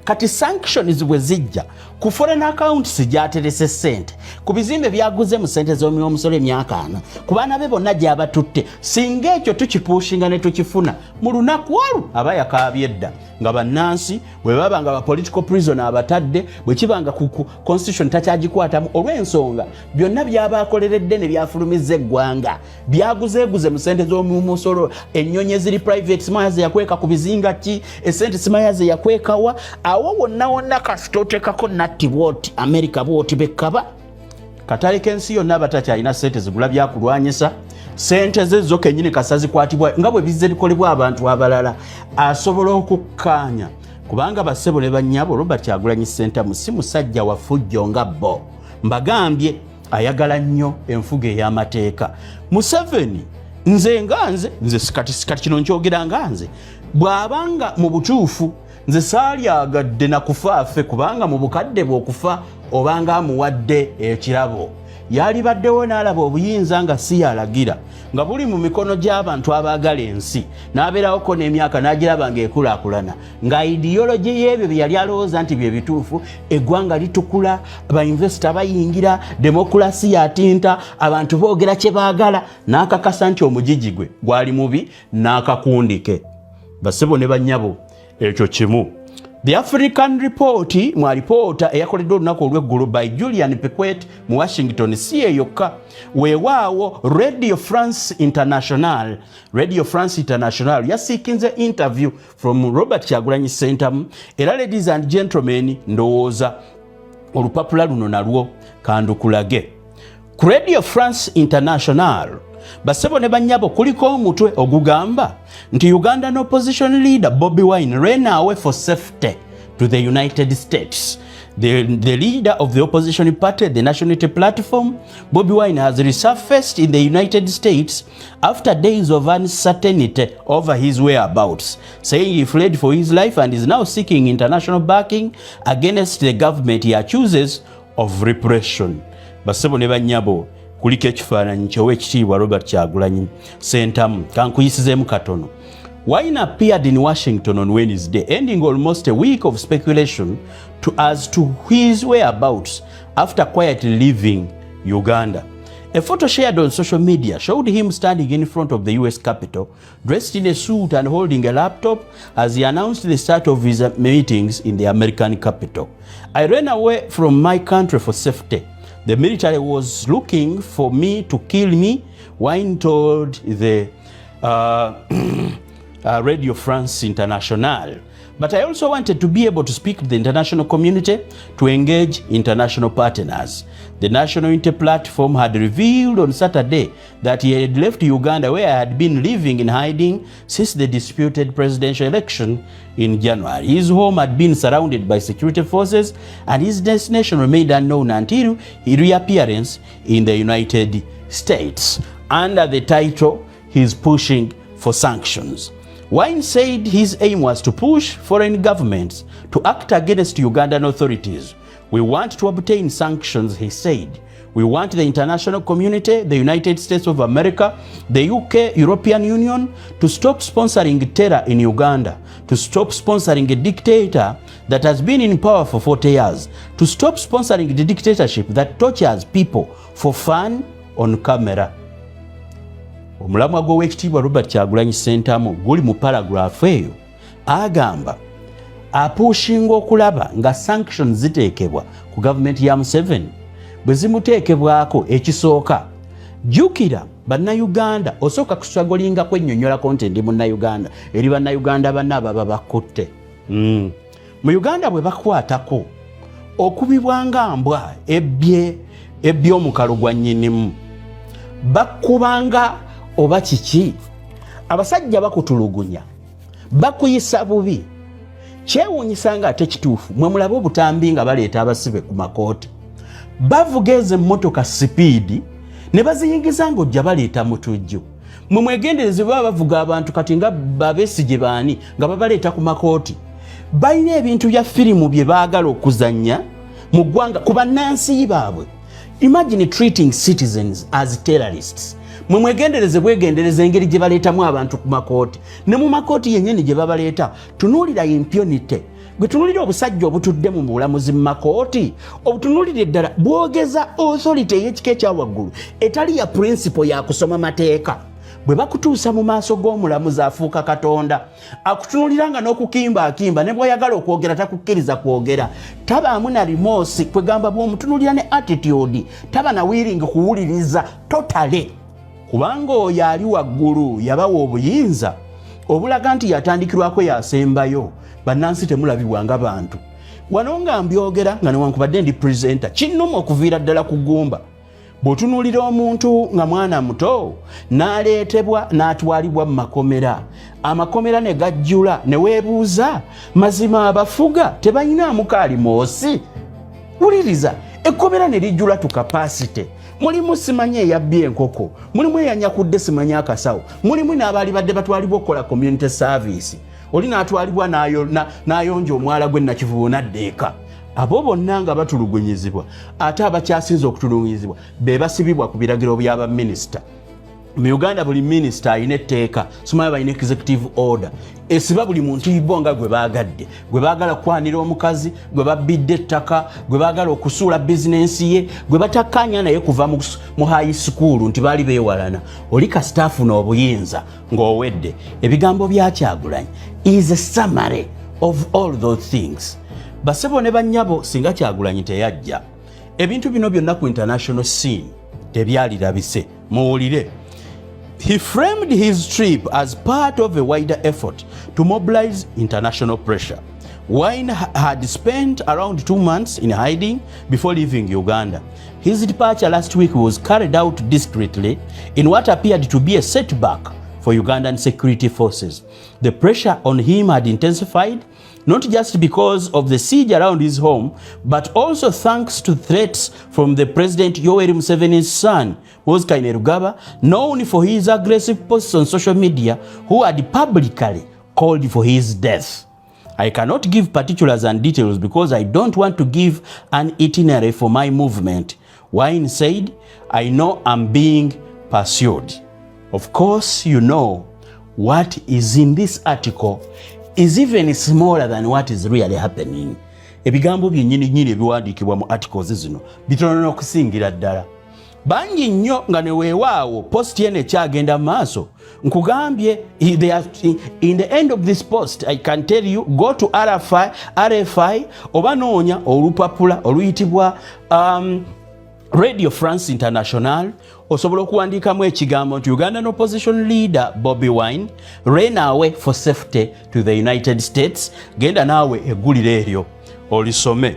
kati sanctions bwe zijja ku foreign accounts gyaterese ssente ku bizimbe byaguze mu ssente z'omusolo emyaka 4 ku baana be bonna gy'abatutte singa ekyo tukipushinga ne tukifuna mu lunaku olwo aba yakaabye edda nga bannansi bwe baba nga ba political prisoner abatadde bwe kibanga ku constitution takyagikwatamu olw'ensonga byonna byabaakoleredde ne byafulumizza eggwanga byaguzeeguze mu ssente z'omusolo ennyonyi eziri private simayaze yakweka ku bizinga ki essente simayaze yakwekawa awo wonna kasitotekako natti bwoti America bwoti bekkaba katale k'ensi yonna abatakyalina ssente zigula byakulwanyisa sente zezo kenyini kasazikwatibwa nga bwe bizze bikolebwa abantu abalala asobola okukkaanya kubanga bassebo ne bannyabo Robert Kyagulanyi Ssentamu si musajja wa fujjo nga bo mbagambye ayagala nnyo enfuga ey'amateeka Museveni nze sikati kino nkyogera nga nze bw'abanga mu butuufu nze saalyagadde na kufaafe kubanga mu bukadde bw'okufa obanga amuwadde ekirabo yalibaddewo n'alaba obuyinza nga si yalagira nga buli mu mikono gy'abantu abaagala ensi n'abeerawoko n'emyaka n'agiraba ng'ekulaakulana nga ideology y'ebyo bye yali alowooza nti bye bituufu eggwanga litukula bainvesita bayingira demokrasi yatinta abantu boogera kye baagala n'akakasa nti omugigi gwe gwali mubi n'akakundike bassebo ne bannyabo ekyo kimu. The African Report mwa reporter eyakoledde olunaku olw'eggulu by Julian Pequet mu Washington si yokka weewaawo Radio France International yasiikinze interview from Robert Kyagulanyi Ssentamu era ladies and gentlemen ndowooza olupapula luno nalwo kandukulage ku Radio France International bassebo ne bannyabo kuliko omutwe ogugamba nti Ugandan opposition leader Bobi Wine ran away for safety to the United States. The leader of the opposition party, the National Unity Platform, Bobi Wine, has resurfaced in the United States after days of uncertainty over his whereabouts, saying he fled for his life and is now seeking international backing against the government he accuses of repression. Bassebo ne bannyabo kuliko ekifaananyi ky'Oweekitiibwa Robert Kyagulanyi Ssentamu kankuyisizeemu katono. Wine appeared in Washington on Wednesday, ending almost a week of speculation as to his whereabouts after quietly leaving Uganda. A photo shared on social media showed him standing in front of the US Capitol, dressed in a suit and holding a laptop as he announced the start of his meetings in the American capital. I ran away from my country for safety. The military was looking for me to kill me, Wine told the Radio France International. But I also wanted to be able to speak to the international community, to engage international partners. The National Unity Platform had revealed on Saturday that he had left Uganda, where I had been living in hiding since the disputed presidential election in January. His home had been surrounded by security forces and his destination remained unknown until his reappearance in the United States. Under the title, he's pushing for sanctions. Wine said his aim was to push foreign governments to act against Ugandan authorities. We want to obtain sanctions, he said. We want the international community, the United States of America, the UK, European Union, to stop sponsoring terror in Uganda, to stop sponsoring a dictator that has been in power for 40 years, to stop sponsoring the dictatorship that tortures people for fun on camera. Omulamwa gw'Oweekitiibwa Robert Kyagulanyi Ssentamu guli mu paragraph eyo agamba apushinga okulaba nga sanctions ziteekebwa ku gavumenti ya Museveni bwe zimuteekebwako ekisooka jjukira bannayuganda osooka kusagolinga kwennyonnyola kontendi munnayuganda eri bannayuganda banna baba bakutte mu Uganda bwe bakwatako okubibwanga mbwa ebbye omukalo gwa nnyinimu bakubanga oba kiki abasajja bakutulugunya bakuyisa bubi kyewuunyisa nga ate kituufu mwe mulabe obutambi nga baleeta abasibe ku makooti bavuga ezo emmotoka sipiidi ne baziyingiza ng'ojja baleeta mutujju mwe mwegendereze baba bavuga abantu kati nga Besigye baani nga babaleeta ku makooti balina ebintu bya firimu bye baagala okuzannya mu ggwanga ku bannansi baabwe. Imagine treating citizens as terrorists. Mwe mwegendereze bwegendereze engeri gye baleetamu abantu ku makooti ne mu makooti yennyini gye babaleeta tunuulira impunity gwe tunulira obusajja obutudde mu bulamuzi mu makooti obutunulire ddala bwogeza authority ey'ekika ekyawaggulu etali ya principle ya kusoma mateeka bwe bakutuusa mu maaso g'omulamuzi afuuka katonda akutunuliranga n'okukimba ne bw'oyagala okwogera takukkiriza kwogera tabaamu na remorse kwegamba bw'omutunulira ne attitude taba na willing kuwuliriza totale kubanga oyo ali waggulu yabawa obuyinza obulaga nti yatandikirwako yasembayo bannansi temulabibwa nga bantu wano nga mbyogera nga newankubadde ndi presenter kinnuma okuviira ddala kugumba bw'otunuulira omuntu nga mwana muto n'aleetebwa n'atwalibwa mu makomera amakomera ne gajjula ne weebuuza mazima abafuga tebalinamu kaalimoosi wuliriza ekkomera ne lijjula tu kapasite mulimu simanye eyabbye enkoko mulimu eyanyakudde simanye akasawo mulimu n'abaali badde batwalibwa okukola community service oli n'atwalibwa n'ayonja omwala gwe nakivubo n'addeeka abo bonna nga batulugunyizibwa ate abakyasinze okutulugunyizibwa be basibibwa ku biragiro by'abaminisita mu Uganda buli minisita alina etteeka somaya balina executive order esiba buli muntu ibonga gwe baagadde gwe baagala kwanira omukazi gwe babbidde ettaka gwe baagala okusuula bizinensi ye gwe batakkanya naye kuva mu high school nti baali beewalana oli kasitaafu n'obuyinza ng'owedde ebigambo bya Kyagulanyi is a summary of all those things basebo ne bannyabo singa Kyagulanyi teyajja ebintu bino byonna ku international scene tebyalirabise muwulire. He framed his trip as part of a wider effort to mobilize international pressure. Wine had spent around 2 months in hiding before leaving Uganda. His departure last week was carried out discreetly in what appeared to be a setback for Ugandan security forces. The pressure on him had intensified, not just because of the siege around his home, but also thanks to threats from the President Yoweri Museveni's son, Kainerugaba, known for his aggressive posts on social media, who had publicly called for his death. I cannot give particulars and details because I don't want to give an itinerary for my movement. Wine said, I know I'm being pursued. Of course, you know what is in this article is even smaller than what is really happening. Ebigambo byennyini ebiwandiikibwa mu articles zino bitono okusingira ddala. Bangi nnyo nga ne weewaawo post yene ekyagenda maaso nkugambye in the end of this post I can tell you go to RFI oba noonya olupapula oluyitibwa Radio France International osobola okuwandiikamu ekigambo nti Ugandan opposition leader Bobi Wine ran away for safety to the United States. Genda naawe eggulire eryo olisome.